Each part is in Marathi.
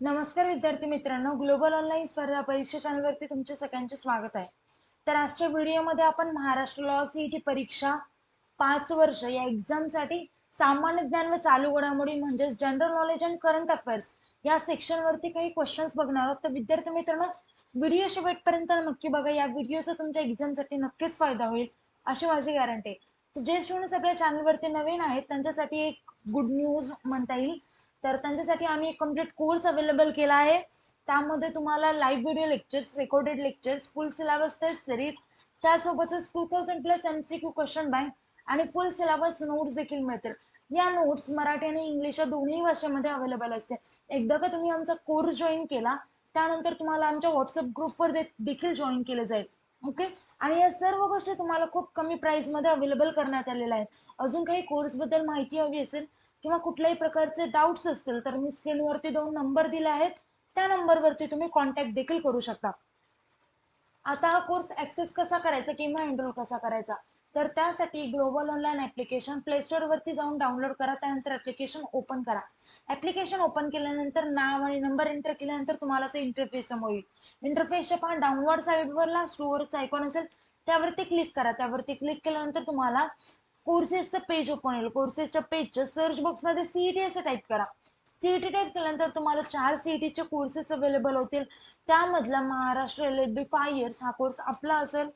नमस्कार विद्यार्थी मित्रांनो, ग्लोबल ऑनलाईन स्पर्धा परीक्षा चॅनलवरती तुमचे सगळ्यांचे स्वागत आहे. तर आजच्या व्हिडिओमध्ये आपण महाराष्ट्र लॉ सीईटी परीक्षा 5 वर्ष या एक्झामसाठी सामान्य ज्ञान व चालू घडामोडी म्हणजेच general knowledge and current affairs या सेक्शनवरती काही क्वेश्चन्स बघणार आहोत. तर विद्यार्थी मित्रांनो, व्हिडिओ शेवटपर्यंत नक्की बघा. या व्हिडिओचा तुमच्या एक्झामसाठी नक्कीच फायदा होईल अशी माझी गॅरंटी आहे. तर जे स्टुडंट्स आपल्या चॅनलवरती नवीन आहेत त्यांच्यासाठी एक गुड न्यूज म्हणता येईल. तर त्यांच्यासाठी आम्ही एक कम्प्लीट कोर्स अवेलेबल केला आहे. त्यामध्ये तुम्हाला live video lectures, recorded lectures, full syllabus test series, त्यासोबतच 2000+ MCQ क्वेश्चन बँक आणि फुल सिलेबस नोट्स देखील मिळतील. या नोट्स मराठी आणि इंग्लिश या दोन्ही भाषेमध्ये अवेलेबल असते. एकदा का तुम्ही आमचा कोर्स जॉईन केला त्यानंतर तुम्हाला आमच्या व्हॉट्सअप ग्रुपवर देखील जॉईन केलं जाईल. ओके. आणि या सर्व गोष्टी तुम्हाला खूप कमी प्राइस मध्ये अवेलेबल करण्यात आलेल्या आहेत. अजून काही कोर्स बद्दल माहिती हवी असेल किंवा कुठल्याही प्रकारचे डाऊट्स असतील तर मी स्क्रीनवरती 2 नंबर दिले आहेत, त्या नंबरवरती तुम्ही कॉन्टॅक्ट देखील करू शकता. आता हा कोर्स ऍक्सेस कसा करायचा किंवा एनरोल कसा करायचा, तर त्यासाठी global online application play store वरती जाऊन डाउनलोड करा. त्यानंतर ऍप्लिकेशन ओपन करा. ऍप्लिकेशन ओपन केल्यानंतर नाव आणि नंबर एंटर केल्यानंतर तुम्हाला इंटरफेस समोर येईल. इंटरफेसच्या पहा डाउनलोड साईडवरला स्टोअरचा आयकॉन असेल त्यावरती क्लिक करा. त्यावरती क्लिक केल्यानंतर तुम्हाला कोर्सेसचं पेज ओपन होईल. कोर्सेसच्या पेजच्या सर्च बॉक्समध्ये सीईटी असं टाईप करा. सीईटी टाईप केल्यानंतर तुम्हाला 4 सीईटीचे कोर्सेस अवेलेबल होतील. त्यामधला महाराष्ट्र LLB 5 इयर्स हा कोर्स आपला असेल.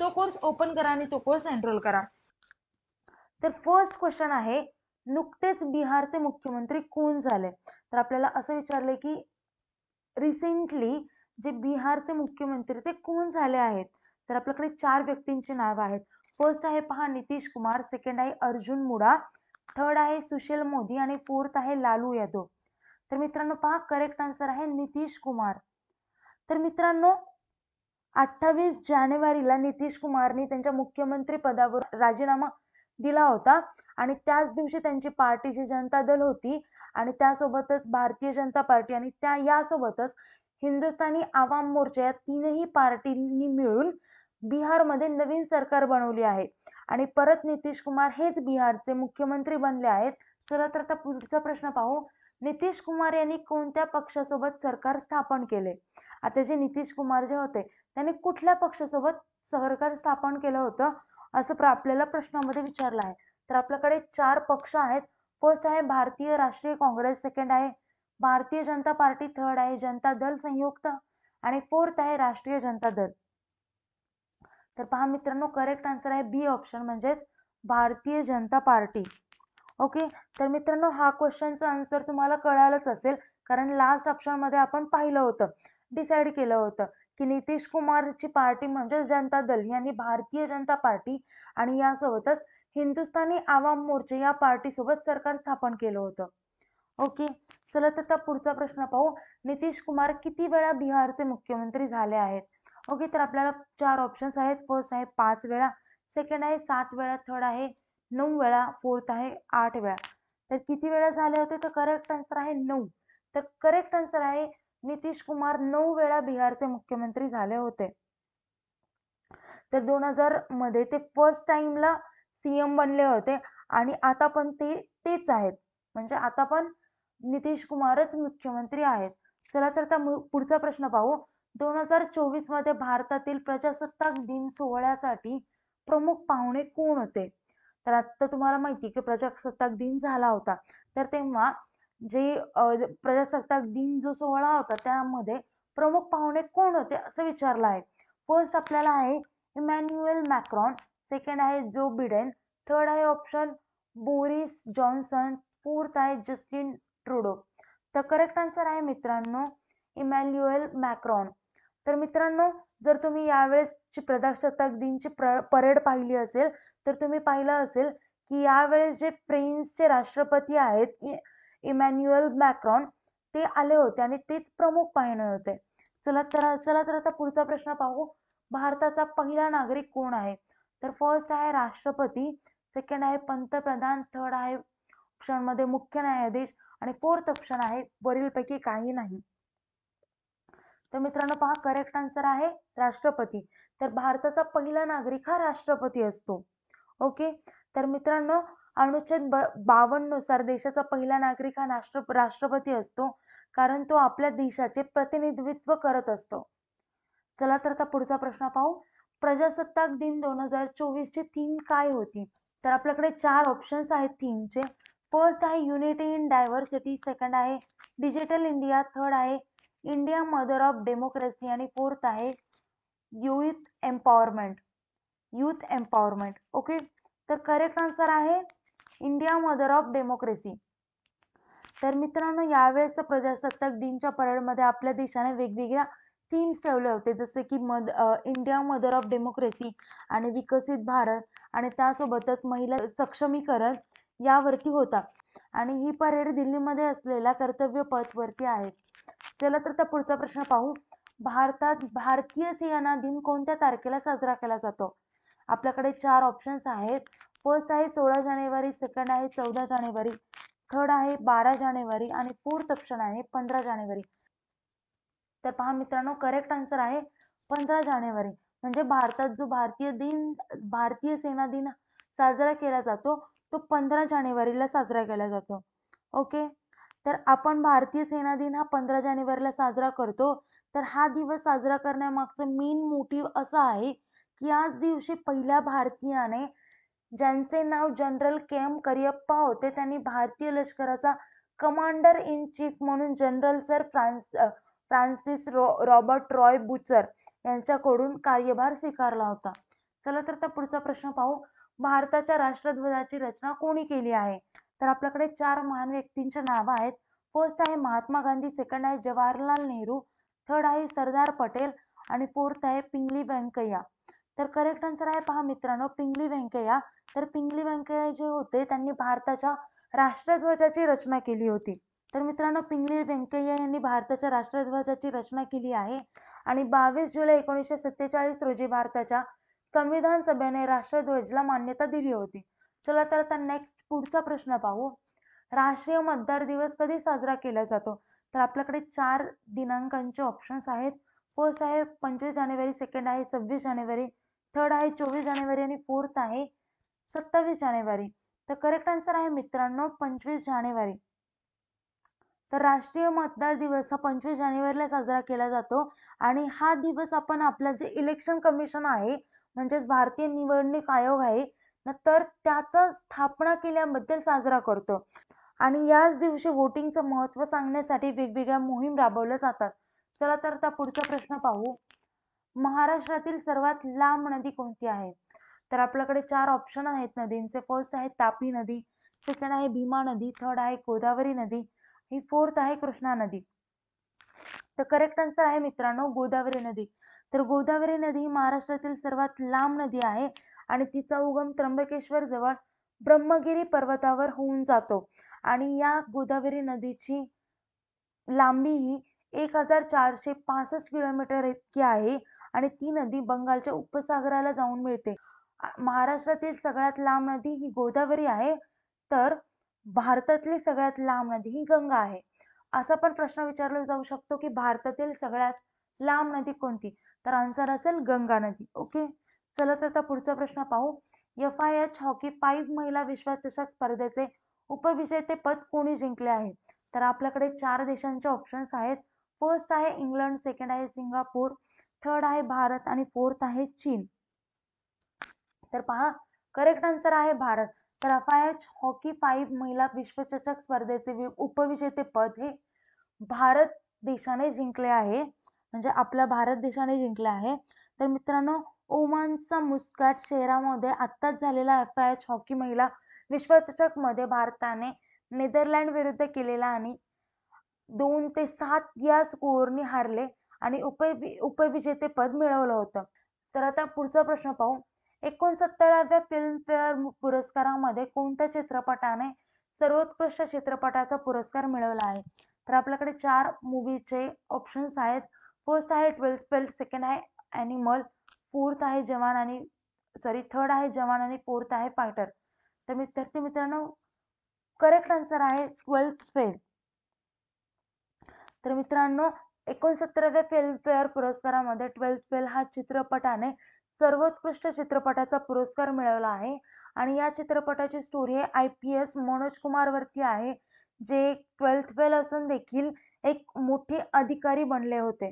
तो कोर्स ओपन करा आणि तो कोर्स एनरोल करा. तर फर्स्ट क्वेश्चन आहे, नुकतेच बिहारचे मुख्यमंत्री कोण झाले? तर आपल्याला असं विचारलंय की रिसेंटली जे बिहारचे मुख्यमंत्री ते कोण झाले आहेत? तर आपल्याकडे 4 व्यक्तींची नाव आहेत. फर्स्ट आहे पहा नितीश कुमार, सेकंड आहे अर्जुन मुडा, थर्ड आहे सुशील मोदी आणि फोर्थ आहे लालू यादव. तर मित्रांनो पहा, करेक्ट आन्सर आहे नितीश कुमार. तर मित्रांनो 28 जानेवारीला नितीश कुमारनी त्यांच्या मुख्यमंत्री पदावर राजीनामा दिला होता आणि त्याच दिवशी त्यांची पार्टी जी जनता दल होती आणि त्यासोबतच भारतीय जनता पार्टी आणि यासोबतच हिंदुस्थानी आवाम मोर्चा या तीनही पार्टींनी मिळून बिहारमध्ये नवीन सरकार बनवली आहे आणि परत नितीश कुमार हेच बिहारचे मुख्यमंत्री बनले आहेत. चला तर आता पुढचा प्रश्न पाहू. नितीश कुमार यांनी कोणत्या पक्षासोबत सरकार स्थापन केले? आता जे नितीश कुमार जे होते त्यांनी कुठल्या पक्षासोबत सरकार स्थापन केलं होतं असं आपल्याला प्रश्नामध्ये विचारलं आहे. तर आपल्याकडे 4 पक्ष आहेत. फर्स्ट आहे भारतीय राष्ट्रीय काँग्रेस, सेकंड आहे भारतीय जनता पार्टी, थर्ड आहे जनता दल संयुक्त आणि फोर्थ आहे राष्ट्रीय जनता दल. तर पहा मित्रांनो, करेक्ट आन्सर आहे बी ऑप्शन म्हणजेच भारतीय जनता पार्टी. ओके. तर मित्रांनो हा क्वेश्चनचा आन्सर तुम्हाला कळालंच असेल कारण लास्ट ऑप्शन मध्ये आपण पाहिलं होतं, डिसाईड केलं होतं की नितीश कुमारची पार्टी म्हणजे जनता दल यांनी भारतीय जनता पार्टी आणि यासोबतच हिंदुस्थानी आवाम मोर्चा या पार्टी सोबत सरकार स्थापन केलं होतं. ओके. चला तर पुढचा प्रश्न पाहू. नितीश कुमार किती वेळा बिहारचे मुख्यमंत्री झाले आहेत? ओके. तर आपल्याला 4 ऑप्शन्स आहेत. फर्स्ट आहे 5 वेळा, सेकंड आहे 7 वेळा, थर्ड आहे 9 वेळा, फोर्थ आहे 8 वेळा. तर किती वेळा झाले होते? तर करेक्ट आन्सर आहे 9. तर करेक्ट आन्सर आहे नितीश कुमार 9 वेळा बिहारचे मुख्यमंत्री झाले होते. तर 2000 मध्ये ते फर्स्ट टाइमला सीएम बनले होते आणि आता पण तेच आहेत. म्हणजे आता पण नितीश कुमारच मुख्यमंत्री आहेत. चला तर आता पुढचा प्रश्न पाहू. 2024 मध्ये भारतातील प्रजासत्ताक दिन सोहळ्यासाठी प्रमुख पाहुणे कोण होते? तर आता तुम्हाला माहिती की प्रजासत्ताक दिन झाला होता. तर तेव्हा जे प्रजासत्ताक दिन जो सोहळा होता त्यामध्ये प्रमुख पाहुणे कोण होते असं विचारलं आहे. फर्स्ट आपल्याला आहे इमॅन्युएल मॅक्रॉन, सेकंड आहे जो बिडेन, थर्ड आहे ऑप्शन बोरिस जॉन्सन, फोर्थ आहे जस्टिन ट्रुडो. तर करेक्ट आन्सर आहे मित्रांनो इमॅन्युएल मॅक्रॉन. तर मित्रांनो जर तुम्ही यावेळेसची प्रजासत्ताक दिनची परेड पाहिली असेल तर तुम्ही पाहिलं असेल की यावेळेस जे फ्रेंचचे राष्ट्रपती आहेत इमॅन्युएल मॅक्रॉन ते आले होते आणि तेच प्रमुख पाहुणे होते. चला तर आता पुढचा प्रश्न पाहू. भारताचा पहिला नागरिक कोण आहे? तर फर्स्ट आहे राष्ट्रपती, सेकंड आहे पंतप्रधान, थर्ड आहे ऑप्शन मध्ये मुख्य न्यायाधीश आणि फोर्थ ऑप्शन आहे वरीलपैकी काही नाही. तर मित्रांनो पहा, करेक्ट आन्सर आहे राष्ट्रपती. तर भारताचा पहिला नागरिक हा राष्ट्रपती असतो. ओके. तर मित्रांनो अनुच्छेद 52 नुसार देशाचा पहिला नागरिक हा राष्ट्रपती असतो. कारण तो आपल्या देशाचे प्रतिनिधित्व करत असतो. चला तर आता पुढचा प्रश्न पाहू. प्रजासत्ताक दिन 2024 ची थीम काय होती? तर आपल्याकडे 4 ऑप्शन्स आहेत थीमचे. फर्स्ट आहे युनिटी इन डायव्हर्सिटी, सेकंड आहे डिजिटल इंडिया, थर्ड आहे इंडिया मदर ऑफ डेमोक्रेसी आणि फोर्थ आहे युथ एम्पॉवरमेंट. ओके, तर करेक्ट आन्सर आहे इंडिया मदर ऑफ डेमोक्रेसी. तर मित्रांनो, यावेळेस प्रजासत्ताक दिनच्या परेडमध्ये आपल्या देशाने वेगवेगळ्या थीम्स ठेवले होते, जसे की इंडिया मदर ऑफ डेमोक्रेसी आणि विकसित भारत, आणि त्यासोबतच महिला सक्षमीकरण यावरती होता. आणि ही परेड दिल्लीमध्ये असलेल्या कर्तव्य पथवरती आहे. चला तर आता पुढचा प्रश्न पाहू. भारतात भारतीय सेना दिन कोणत्या तारखेला साजरा केला जातो? आपल्याकडे 4 ऑप्शन्स आहेत. फर्स्ट आहे 16 जानेवारी, सेकंड आहे 14 जानेवारी, थर्ड आहे 12 जानेवारी आणि फोर्थ ऑप्शन आहे 15 जानेवारी. तर पहा मित्रांनो, करेक्ट आन्सर आहे 15 जानेवारी. म्हणजे भारतात जो भारतीय सेना दिन साजरा केला जातो तो 15 जानेवारीला साजरा केला जातो. ओके, तर आपण भारतीय सेना दिन हा 15 जानेवारीला साजरा करतो. तर हा दिवस साजरा करण्यामागचं मेन मोटिव्ह असं आहे की याच दिवशी पहिल्या भारतीयाने, ज्यांचे नाव जनरल के.एम. करियप्पा होते, त्यांनी भारतीय लष्कराचा कमांडर इन चीफ म्हणून general sir Francis Robert Roy butcher यांच्याकडून कार्यभार स्वीकारला होता. चला तर आता पुढचा प्रश्न पाहू. भारताच्या राष्ट्रध्वजाची रचना कोणी केली आहे? तर आपल्याकडे 4 महान व्यक्तींची नावं आहेत. फर्स्ट आहे महात्मा गांधी, सेकंड आहे जवाहरलाल नेहरू, थर्ड आहे सरदार पटेल आणि फोर्थ आहे पिंगली व्यंकय्या. तर करेक्ट आन्सर आहे पहा मित्रांनो, पिंगली व्यंकय्या. तर पिंगली व्यंकय्या जे होते त्यांनी भारताच्या राष्ट्रध्वजाची रचना केली होती. तर मित्रांनो, पिंगली व्यंकय्या यांनी भारताच्या राष्ट्रध्वजाची रचना केली आहे आणि 22 जुलै 1947 रोजी भारताच्या संविधान सभेने राष्ट्रध्वजाला मान्यता दिली होती. चला तर आता नेक्स्ट पुढचा प्रश्न पाहू. राष्ट्रीय मतदार दिवस कधी साजरा केला जातो? तर आपल्याकडे 4 दिनांकांचे ऑप्शन्स आहेत. फर्स्ट आहे 25 जानेवारी, सेकंड आहे 26 जानेवारी, थर्ड आहे 24 जानेवारी आणि फोर्थ आहे 27 जानेवारी. तर करेक्ट आन्सर आहे मित्रांनो 25 जानेवारी. तर राष्ट्रीय मतदार दिवस हा 25 जानेवारीला साजरा केला जातो आणि हा दिवस आपण आपलं जे इलेक्शन कमिशन आहे, म्हणजेच भारतीय निवडणूक आयोग आहे ना, तर त्याचा स्थापना केल्याबद्दल साजरा करतो. आणि याच दिवशी वोटिंगचं महत्त्व सांगण्यासाठी वेगवेगळ्या मोहीम राबवल्या जातात. चला तर आता पुढचा प्रश्न पाहू. महाराष्ट्रातील सर्वात लांब नदी कोणती आहे? तर आपल्याकडे 4 ऑप्शन आहेत नदींचे. फर्स्ट आहे तापी नदी, सेकंड आहे भीमा नदी, थर्ड आहे गोदावरी नदी ही फोर्थ आहे कृष्णा नदी. तर करेक्ट आन्सर आहे मित्रांनो गोदावरी नदी. तर गोदावरी नदी ही महाराष्ट्रातील सर्वात लांब नदी आहे आणि तिचा उगम त्र्यंबकेश्वर जवळ ब्रह्मगिरी पर्वतावर होऊन जातो आणि या गोदावरी नदीची लांबी ही 1465 किलोमीटर इतकी आहे आणि ती नदी बंगालच्या उपसागराला जाऊन मिळते. महाराष्ट्रातील सगळ्यात लांब नदी ही गोदावरी आहे, तर भारतातली सगळ्यात लांब नदी ही गंगा आहे. असा पण प्रश्न विचारला जाऊ शकतो की भारतातील सगळ्यात लांब नदी कोणती? तर आन्सर असेल गंगा नदी. ओके, चला तर आता पुढचा प्रश्न पाहू. FIH हॉकी 5 महिला विश्वचषक स्पर्धेचे उपविजेतेपद कोणी जिंकले आहे? तर आपल्याकडे 4 देशांचे ऑप्शन्स आहेत. फर्स्ट आहे इंग्लंड, सेकंड आहे सिंगापूर, थर्ड आहे भारत आणि फोर्थ आहे चीन. तर पहा, करेक्ट आन्सर आहे भारत. तर FIH हॉकी 5 महिला विश्वचषक स्पर्धेचे उपविजेतेपद हे भारत देशाने जिंकले आहे, म्हणजे आपल्या भारत देशाने जिंकले आहे. तर मित्रांनो, ओमानचा मुस्काट शहरामध्ये आत्ताच झालेला FIH हॉकी महिला विश्वचषक मध्ये भारताने नेदरलँड विरुद्ध केलेला आणि 2-7 या स्कोअरने हारले आणि उपविजेतेपद मिळवलं होतं. तर आता पुढचा प्रश्न पाहू. 69व्या फिल्मफेअर पुरस्कारामध्ये कोणत्या चित्रपटाने सर्वोत्कृष्ट चित्रपटाचा पुरस्कार मिळवला आहे? तर आपल्याकडे 4 मूवीचे ऑप्शन्स आहेत. फर्स्ट आहे 12th फेल, सेकंड आहे ॲनिमल, थर्ड आहे जवान आणि फोर्थ आहे फायटर. तर मित्रांनो, करेक्ट आन्सर आहे 12th फेल. तर मित्रांनो, 69व्या फिल्मफेअर पुरस्कारामध्ये 12th फेल हा चित्रपटाने सर्वोत्कृष्ट चित्रपटाचा पुरस्कार मिळवला आहे आणि या चित्रपटाची स्टोरी IPS मनोज कुमार वरती आहे, जे 12th फेल असून देखील एक मोठे अधिकारी बनले होते.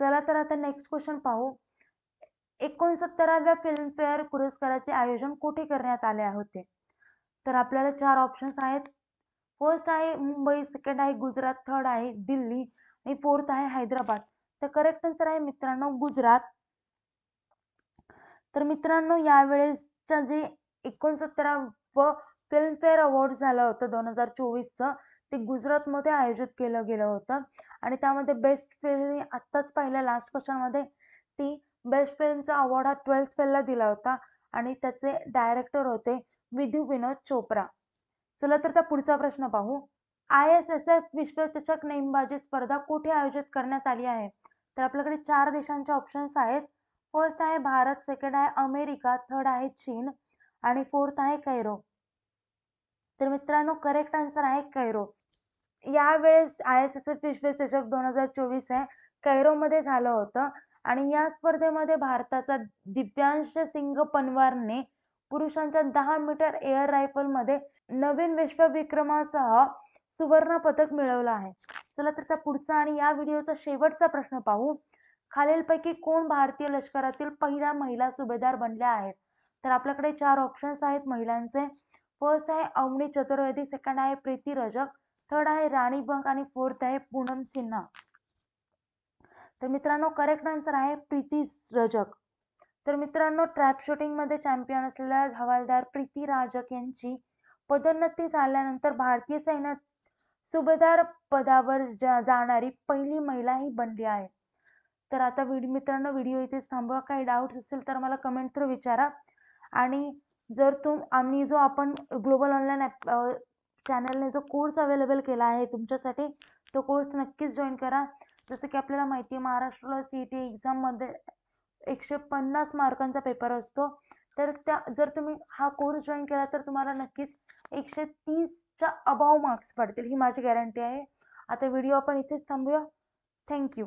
चला तर आता नेक्स्ट क्वेश्चन पाहू. 69व्या फिल्मफेअर पुरस्काराचे आयोजन कुठे करण्यात आले होते? तर आपल्याला 4 ऑप्शन्स आहेत. फर्स्ट आहे मुंबई, सेकंड आहे गुजरात, थर्ड आहे दिल्ली आणि फोर्थ आहे हैदराबाद. तर करेक्ट आन्सर आहे मित्रांनो गुजरात. तर मित्रांनो यावेळेसच्या जे 69वं फिल्मफेअर अवॉर्ड झालं होतं 2024चं, ते गुजरातमध्ये आयोजित केलं गेलं होतं आणि त्यामध्ये बेस्ट फिल्म आत्ताच पाहिलं लास्ट क्वेश्चनमध्ये, ती बेस्ट फिल्मचा अवॉर्ड हा 12th फेलला दिला होता आणि त्याचे डायरेक्टर होते विधू विनोद चोप्रा. चला तर त्या पुढचा प्रश्न पाहू. ISSF विश्वचषक नेमबाजी स्पर्धा कुठे आयोजित करण्यात आली आहे? तर आपल्याकडे 4 देशांचे ऑप्शन्स आहेत. फर्स्ट आहे भारत, सेकंड आहे अमेरिका, थर्ड आहे चीन आणि फोर्थ आहे कैरो. तर मित्रांनो करेक्ट आन्सर आहे कैरो. यावेळेस ISSF विश्वचषक 2024 आहे कैरोमध्ये झालं होतं आणि या स्पर्धेमध्ये भारताचा दिव्यांश सिंग पनवारने पुरुषांच्या 10 मीटर एअर रायफलमध्ये नवीन विश्वविक्रमासह सुवर्ण पदक मिळवलं आहे. चला तर त्या पुढचा आणि या व्हिडिओचा शेवटचा प्रश्न पाहू. खालीलपैकी कोण भारतीय लष्करातील पहिल्या महिला सुभेदार बनल्या आहेत? तर आपल्याकडे 4 ऑप्शन्स आहेत महिलांचे. फर्स्ट आहे अवनी चतुर्वेदी, सेकंड आहे प्रीती रजक, थर्ड आहे राणी बंग आणि फोर्थ आहे पूनम सिन्हा. तर मित्रांनो करेक्ट आन्सर आहे प्रीती रजक. तर मित्रांनो ट्रॅप शूटिंग मध्ये चॅम्पियन असलेल्या हवालदार प्रीती राजक यांची पदोन्नती झाल्यानंतर भारतीय सैन्यात सुभेदार पदावर जाणारी पहिली महिला ही बनली आहे. तर आता मित्रांनो व्हिडिओ इथेच थांबवा. काही डाऊट्स असेल तर मला कमेंट थ्रू विचारा आणि जर आम्ही जो आपण ग्लोबल ऑनलाईन चॅनलने जो कोर्स अवेलेबल केला आहे तुमच्यासाठी, तो कोर्स नक्कीच जॉईन करा. जसं की आपल्याला माहिती आहे महाराष्ट्र CET एक्झाममध्ये 150 मार्कांचा पेपर असतो. तर जर तुम्ही हा कोर्स जॉईन केला तर तुम्हाला नक्कीच 130च्या अबाव मार्क्स पडतील, ही माझी गॅरंटी आहे. आता व्हिडिओ आपण इथेच थांबूया. थँक्यू.